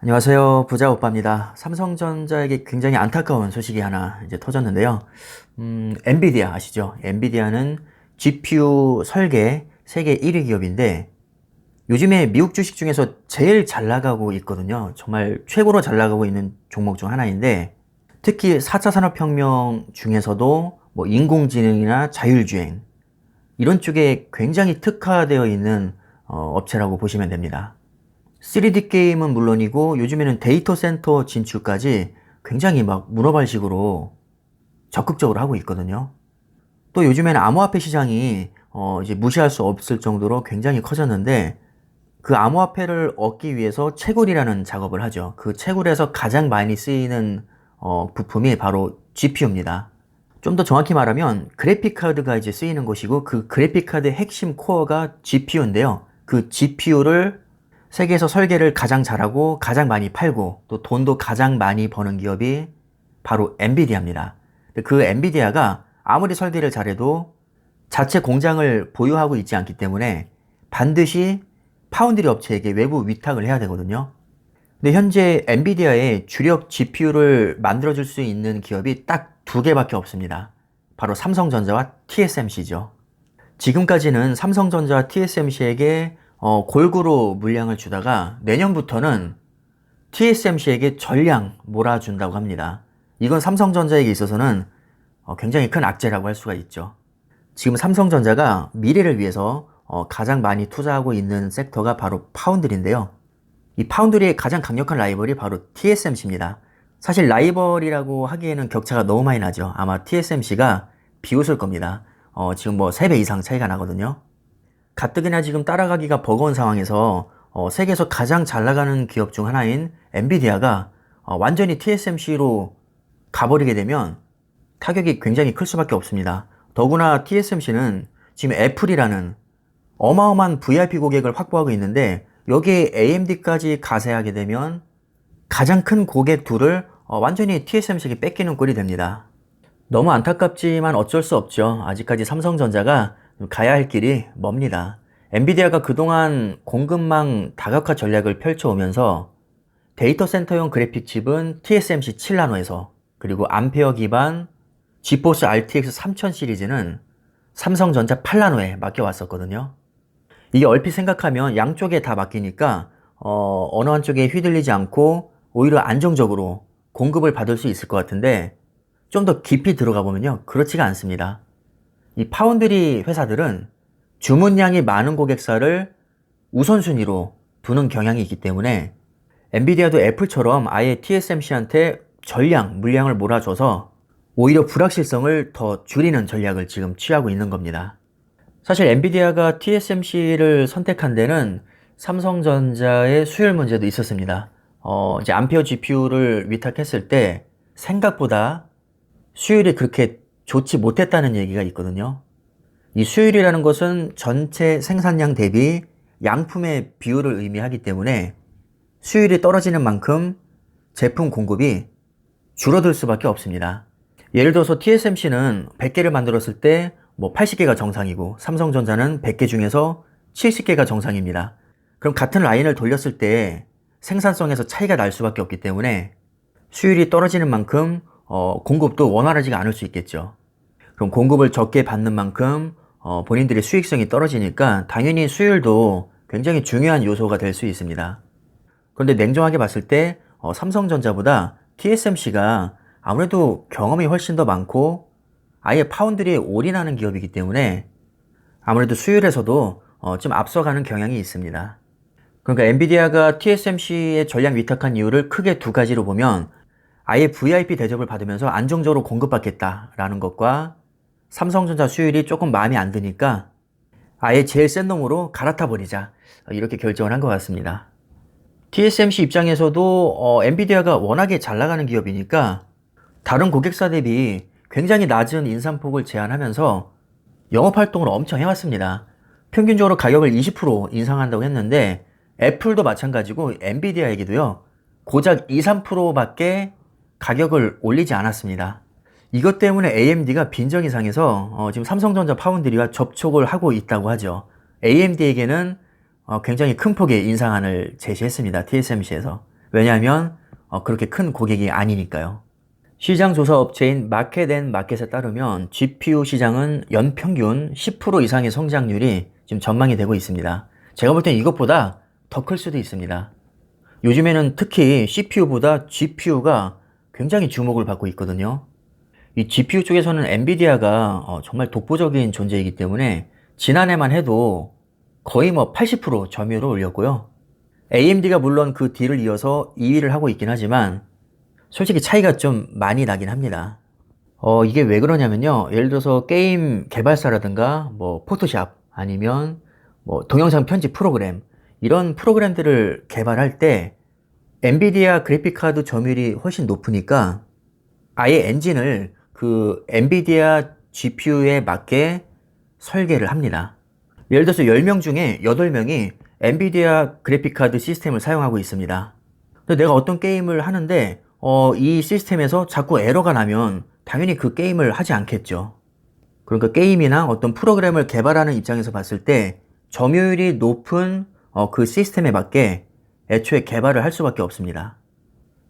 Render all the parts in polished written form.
안녕하세요. 부자 오빠입니다. 삼성전자에게 굉장히 안타까운 소식이 하나 이제 터졌는데요. 엔비디아 아시죠? 엔비디아는 GPU 설계 세계 1위 기업인데 요즘에 미국 주식 중에서 제일 잘 나가고 있거든요. 정말 최고로 잘 나가고 있는 종목 중 하나인데 특히 4차 산업혁명 중에서도 뭐 인공지능이나 자율주행 이런 쪽에 굉장히 특화되어 있는 업체라고 보시면 됩니다. 3D 게임은 물론이고 요즘에는 데이터 센터 진출까지 굉장히 막 문어발식으로 적극적으로 하고 있거든요. 또 요즘에는 암호화폐 시장이 이제 무시할 수 없을 정도로 굉장히 커졌는데 그 암호화폐를 얻기 위해서 채굴이라는 작업을 하죠. 그 채굴에서 가장 많이 쓰이는 부품이 바로 GPU입니다. 좀 더 정확히 말하면 그래픽 카드가 이제 쓰이는 것이고 그 그래픽 카드의 핵심 코어가 GPU인데요. 그 GPU를 세계에서 설계를 가장 잘하고 가장 많이 팔고 또 돈도 가장 많이 버는 기업이 바로 엔비디아입니다. 그 엔비디아가 아무리 설계를 잘해도 자체 공장을 보유하고 있지 않기 때문에 반드시 파운드리 업체에게 외부 위탁을 해야 되거든요. 근데 현재 엔비디아의 주력 GPU를 만들어줄 수 있는 기업이 딱 두 개밖에 없습니다. 바로 삼성전자와 TSMC죠. 지금까지는 삼성전자와 TSMC에게 골고루 물량을 주다가 내년부터는 TSMC에게 전량 몰아준다고 합니다. 이건 삼성전자에게 있어서는 굉장히 큰 악재라고 할 수가 있죠. 지금 삼성전자가 미래를 위해서 가장 많이 투자하고 있는 섹터가 바로 파운드리인데요. 이 파운드리의 가장 강력한 라이벌이 바로 TSMC입니다. 사실 라이벌이라고 하기에는 격차가 너무 많이 나죠. 아마 TSMC가 비웃을 겁니다. 지금 뭐 3배 이상 차이가 나거든요. 가뜩이나 지금 따라가기가 버거운 상황에서 세계에서 가장 잘 나가는 기업 중 하나인 엔비디아가 완전히 TSMC로 가버리게 되면 타격이 굉장히 클 수밖에 없습니다. 더구나 TSMC는 지금 애플이라는 어마어마한 VIP 고객을 확보하고 있는데 여기에 AMD까지 가세하게 되면 가장 큰 고객 둘을 완전히 TSMC에게 뺏기는 꼴이 됩니다. 너무 안타깝지만 어쩔 수 없죠. 아직까지 삼성전자가 가야 할 길이 멉니다. 엔비디아가 그동안 공급망 다각화 전략을 펼쳐오면서 데이터 센터용 그래픽 칩은 TSMC 7나노에서 그리고 암페어 기반 지포스 RTX 3000 시리즈는 삼성전자 8나노에 맡겨왔었거든요. 이게 얼핏 생각하면 양쪽에 다 맡기니까 어느 한쪽에 휘둘리지 않고 오히려 안정적으로 공급을 받을 수 있을 것 같은데 좀 더 깊이 들어가 보면요. 그렇지가 않습니다. 이 파운드리 회사들은 주문량이 많은 고객사를 우선순위로 두는 경향이 있기 때문에 엔비디아도 애플처럼 아예 TSMC한테 전량, 물량을 몰아줘서 오히려 불확실성을 더 줄이는 전략을 지금 취하고 있는 겁니다. 사실 엔비디아가 TSMC를 선택한 데는 삼성전자의 수율 문제도 있었습니다. 이제 암페어 GPU를 위탁했을 때 생각보다 수율이 그렇게 좋지 못했다는 얘기가 있거든요. 이 수율이라는 것은 전체 생산량 대비 양품의 비율을 의미하기 때문에 수율이 떨어지는 만큼 제품 공급이 줄어들 수밖에 없습니다. 예를 들어서 TSMC는 100개를 만들었을 때 뭐 80개가 정상이고 삼성전자는 100개 중에서 70개가 정상입니다. 그럼 같은 라인을 돌렸을 때 생산성에서 차이가 날 수밖에 없기 때문에 수율이 떨어지는 만큼 공급도 원활하지가 않을 수 있겠죠. 그럼 공급을 적게 받는 만큼 본인들의 수익성이 떨어지니까 당연히 수율도 굉장히 중요한 요소가 될 수 있습니다. 그런데 냉정하게 봤을 때 삼성전자보다 TSMC가 아무래도 경험이 훨씬 더 많고 아예 파운드리에 올인하는 기업이기 때문에 아무래도 수율에서도 좀 앞서가는 경향이 있습니다. 그러니까 엔비디아가 TSMC에 전량 위탁한 이유를 크게 두 가지로 보면 아예 VIP 대접을 받으면서 안정적으로 공급받겠다라는 것과 삼성전자 수율이 조금 마음에 안 드니까 아예 제일 센 놈으로 갈아타 버리자 이렇게 결정을 한 것 같습니다. TSMC 입장에서도 엔비디아가 워낙에 잘 나가는 기업이니까 다른 고객사 대비 굉장히 낮은 인상폭을 제안하면서 영업활동을 엄청 해왔습니다. 평균적으로 가격을 20% 인상한다고 했는데 애플도 마찬가지고 엔비디아에게도요 고작 2, 3%밖에 가격을 올리지 않았습니다. 이것 때문에 AMD가 빈정이 상해서 지금 삼성전자 파운드리와 접촉을 하고 있다고 하죠. AMD에게는 굉장히 큰 폭의 인상안을 제시했습니다. TSMC에서. 왜냐하면 그렇게 큰 고객이 아니니까요. 시장 조사 업체인 마켓앤마켓에 따르면 GPU 시장은 연평균 10% 이상의 성장률이 지금 전망이 되고 있습니다. 제가 볼 땐 이것보다 더 클 수도 있습니다. 요즘에는 특히 CPU보다 GPU가 굉장히 주목을 받고 있거든요. 이 GPU 쪽에서는 엔비디아가 정말 독보적인 존재이기 때문에 지난해만 해도 거의 80% 점유율을 올렸고요. AMD가 물론 그 뒤를 이어서 2위를 하고 있긴 하지만 솔직히 차이가 좀 많이 나긴 합니다. 이게 왜 그러냐면요. 예를 들어서 게임 개발사라든가 포토샵 아니면 동영상 편집 프로그램 이런 프로그램들을 개발할 때 엔비디아 그래픽카드 점유율이 훨씬 높으니까 아예 엔진을 그 엔비디아 GPU에 맞게 설계를 합니다. 예를 들어서 10명 중에 8명이 엔비디아 그래픽카드 시스템을 사용하고 있습니다. 근데 내가 어떤 게임을 하는데 이 시스템에서 자꾸 에러가 나면 당연히 그 게임을 하지 않겠죠. 그러니까 게임이나 어떤 프로그램을 개발하는 입장에서 봤을 때 점유율이 높은 그 시스템에 맞게 애초에 개발을 할 수밖에 없습니다.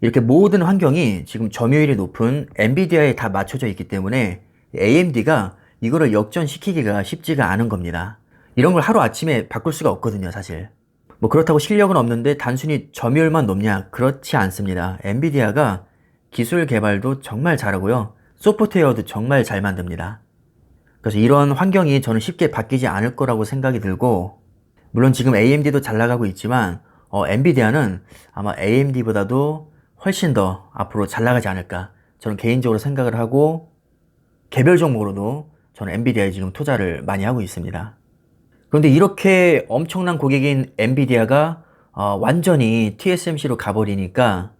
이렇게 모든 환경이 지금 점유율이 높은 엔비디아에 다 맞춰져 있기 때문에 AMD가 이거를 역전시키기가 쉽지가 않은 겁니다. 이런 걸 하루아침에 바꿀 수가 없거든요, 사실. 그렇다고 실력은 없는데 단순히 점유율만 높냐? 그렇지 않습니다. 엔비디아가 기술 개발도 정말 잘하고요. 소프트웨어도 정말 잘 만듭니다. 그래서 이런 환경이 저는 쉽게 바뀌지 않을 거라고 생각이 들고, 물론 지금 AMD도 잘 나가고 있지만 엔비디아는 아마 AMD보다도 훨씬 더 앞으로 잘 나가지 않을까 저는 개인적으로 생각을 하고, 개별 종목으로도 저는 엔비디아에 지금 투자를 많이 하고 있습니다. 그런데 이렇게 엄청난 고객인 엔비디아가 완전히 TSMC로 가버리니까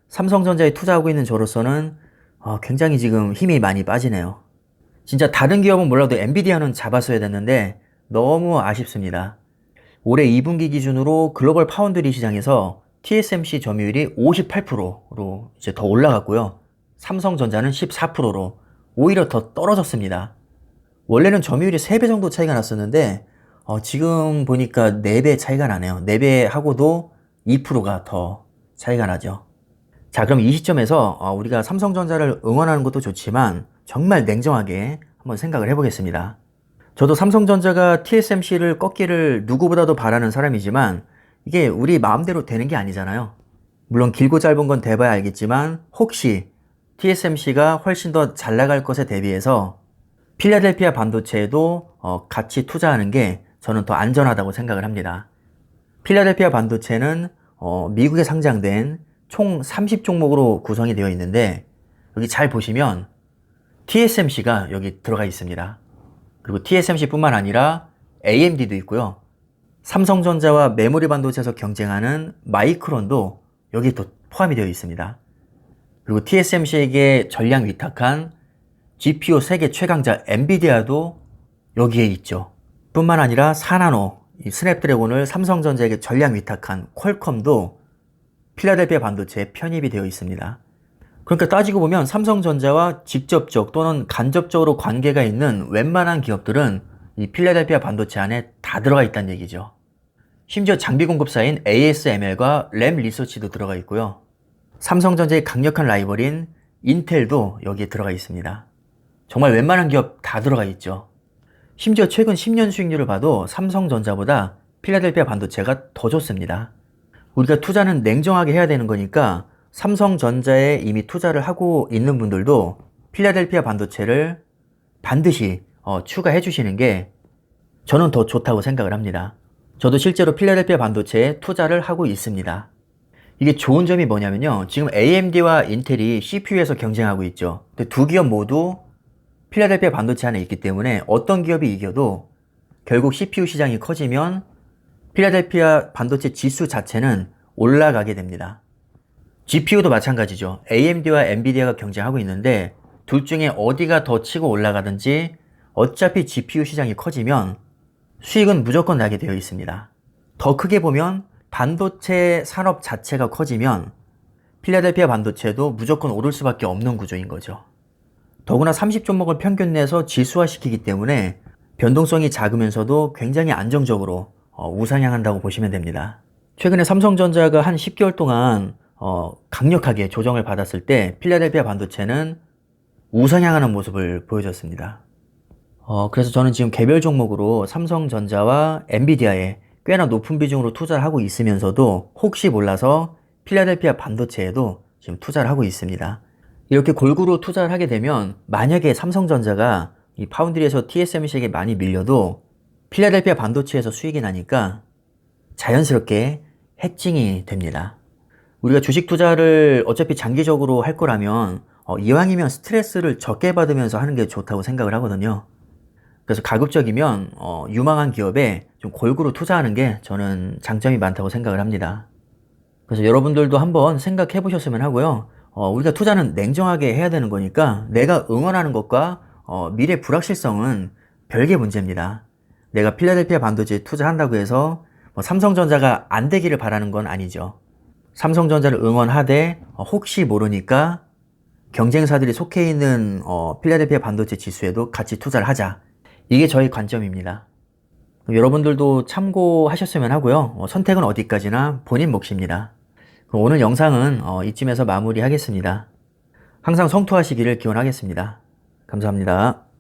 삼성전자에 투자하고 있는 저로서는 굉장히 지금 힘이 많이 빠지네요. 진짜 다른 기업은 몰라도 엔비디아는 잡았어야 됐는데 너무 아쉽습니다. 올해 2분기 기준으로 글로벌 파운드리 시장에서 TSMC 점유율이 58%로 이제 더 올라갔고요. 삼성전자는 14%로 오히려 더 떨어졌습니다. 원래는 점유율이 3배 정도 차이가 났었는데 지금 보니까 4배 차이가 나네요. 4배 하고도 2%가 더 차이가 나죠. 자, 그럼 이 시점에서 우리가 삼성전자를 응원하는 것도 좋지만 정말 냉정하게 한번 생각을 해보겠습니다. 저도 삼성전자가 TSMC를 꺾기를 누구보다도 바라는 사람이지만 이게 우리 마음대로 되는 게 아니잖아요. 물론 길고 짧은 건 대봐야 알겠지만 혹시 TSMC가 훨씬 더 잘 나갈 것에 대비해서 필라델피아 반도체에도 같이 투자하는 게 저는 더 안전하다고 생각을 합니다. 필라델피아 반도체는 미국에 상장된 총 30종목으로 구성이 되어 있는데 여기 잘 보시면 TSMC가 여기 들어가 있습니다. 그리고 TSMC뿐만 아니라 AMD도 있고요. 삼성전자와 메모리 반도체에서 경쟁하는 마이크론도 여기 또 포함이 되어 있습니다. 그리고 TSMC에게 전량 위탁한 GPU 세계 최강자 엔비디아도 여기에 있죠. 뿐만 아니라 4나노 이 스냅드래곤을 삼성전자에게 전량 위탁한 퀄컴도 필라델피아 반도체에 편입이 되어 있습니다. 그러니까 따지고 보면 삼성전자와 직접적 또는 간접적으로 관계가 있는 웬만한 기업들은 이 필라델피아 반도체 안에 다 들어가 있다는 얘기죠. 심지어 장비 공급사인 ASML과 램 리서치도 들어가 있고요. 삼성전자의 강력한 라이벌인 인텔도 여기에 들어가 있습니다. 정말 웬만한 기업 다 들어가 있죠. 심지어 최근 10년 수익률을 봐도 삼성전자보다 필라델피아 반도체가 더 좋습니다. 우리가 투자는 냉정하게 해야 되는 거니까 삼성전자에 이미 투자를 하고 있는 분들도 필라델피아 반도체를 반드시 추가해 주시는 게 저는 더 좋다고 생각을 합니다. 저도 실제로 필라델피아 반도체에 투자를 하고 있습니다. 이게 좋은 점이 뭐냐면요. 지금 AMD와 인텔이 CPU에서 경쟁하고 있죠. 근데 두 기업 모두 필라델피아 반도체 안에 있기 때문에 어떤 기업이 이겨도 결국 CPU 시장이 커지면 필라델피아 반도체 지수 자체는 올라가게 됩니다. GPU도 마찬가지죠. AMD와 엔비디아가 경쟁하고 있는데 둘 중에 어디가 더 치고 올라가든지 어차피 GPU 시장이 커지면 수익은 무조건 나게 되어 있습니다. 더 크게 보면 반도체 산업 자체가 커지면 필라델피아 반도체도 무조건 오를 수밖에 없는 구조인 거죠. 더구나 30종목을 평균 내서 지수화시키기 때문에 변동성이 작으면서도 굉장히 안정적으로 우상향한다고 보시면 됩니다. 최근에 삼성전자가 한 10개월 동안 강력하게 조정을 받았을 때 필라델피아 반도체는 우상향하는 모습을 보여줬습니다. 그래서 저는 지금 개별 종목으로 삼성전자와 엔비디아에 꽤나 높은 비중으로 투자를 하고 있으면서도 혹시 몰라서 필라델피아 반도체에도 지금 투자를 하고 있습니다. 이렇게 골고루 투자를 하게 되면 만약에 삼성전자가 이 파운드리에서 TSMC에게 많이 밀려도 필라델피아 반도체에서 수익이 나니까 자연스럽게 해칭이 됩니다. 우리가 주식 투자를 어차피 장기적으로 할 거라면 이왕이면 스트레스를 적게 받으면서 하는 게 좋다고 생각을 하거든요. 그래서 가급적이면 유망한 기업에 좀 골고루 투자하는 게 저는 장점이 많다고 생각을 합니다. 그래서 여러분들도 한번 생각해 보셨으면 하고요. 우리가 투자는 냉정하게 해야 되는 거니까 내가 응원하는 것과 미래 불확실성은 별개 문제입니다. 내가 필라델피아 반도체에 투자한다고 해서 삼성전자가 안 되기를 바라는 건 아니죠. 삼성전자를 응원하되 혹시 모르니까 경쟁사들이 속해 있는 필라델피아 반도체 지수에도 같이 투자를 하자. 이게 저의 관점입니다. 여러분들도 참고하셨으면 하고요. 선택은 어디까지나 본인 몫입니다. 오늘 영상은 이쯤에서 마무리하겠습니다. 항상 성투하시기를 기원하겠습니다. 감사합니다.